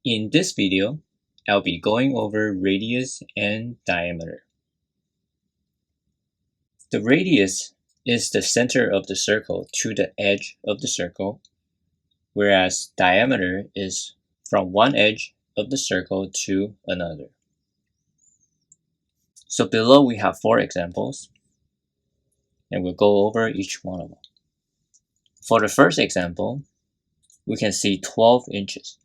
In this video, I'll be going over radius and diameter. The radius is the center of the circle to the edge of the circle, whereas diameter is from one edge of the circle to another. So below we have 4 examples, and we'll go over each one of them. For the first example, we can see 12 inches.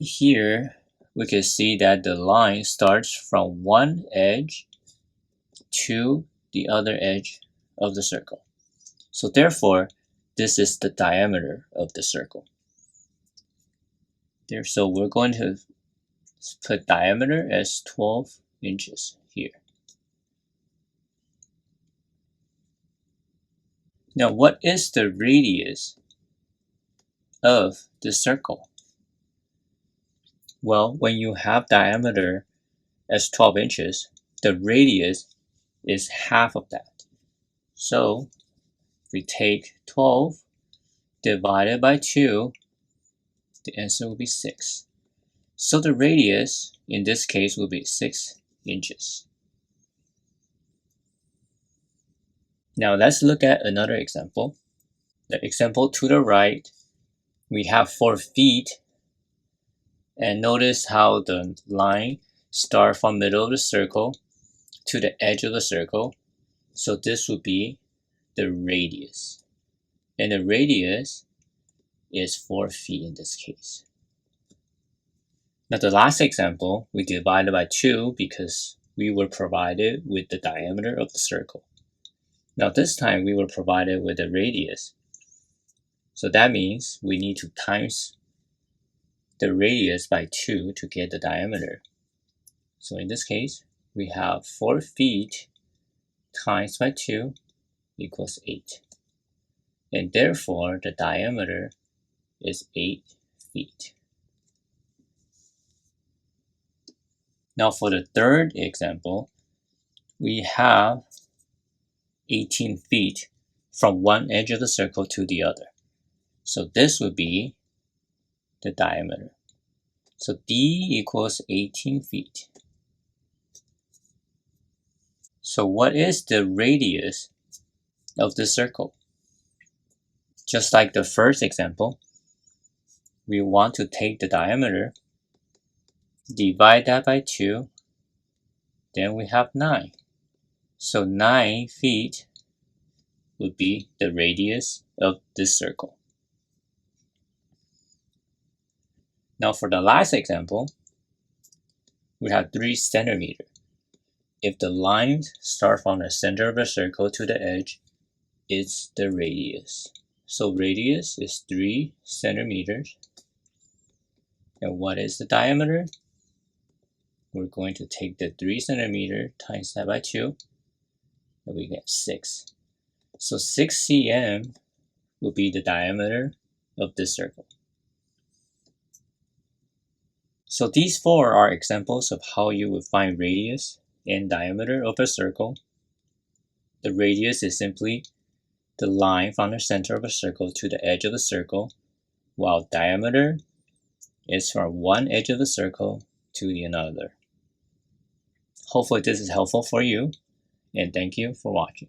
Here, we can see that the line starts from one edge to the other edge of the circle. So therefore, this is the diameter of the circle. So we're going to put diameter as 12 inches here. Now, what is the radius of the circle? Well, when you have diameter as 12 inches, the radius is half of that. So if we take 12 divided by 2, the answer will be 6. So the radius in this case will be 6 inches. Now let's look at another example. The example to the right, we have 4 feet. And notice how the line starts from the middle of the circle to the edge of the circle. So this would be the radius. And the radius is 4 feet in this case. Now the last example, we divided by 2 because we were provided with the diameter of the circle. Now this time we were provided with the radius. So that means we need to times the radius by 2 to get the diameter. So in this case, we have 4 feet times by 2 equals 8. And therefore, the diameter is 8 feet. Now for the third example, we have 18 feet from one edge of the circle to the other. So this would be the diameter. So D equals 18 feet. So what is the radius of the circle? Just like the first example, we want to take the diameter, divide that by 2, then we have 9. So 9 feet would be the radius of this circle. Now for the last example, we have 3 centimeters. If the lines start from the center of the circle to the edge, it's the radius. So radius is 3 centimeters. And what is the diameter? We're going to take the 3 centimeters times that by 2, and we get 6. So 6 cm will be the diameter of this circle. So these 4 are examples of how you would find radius and diameter of a circle. The radius is simply the line from the center of a circle to the edge of the circle, while diameter is from one edge of the circle to the another. Hopefully this is helpful for you, and thank you for watching.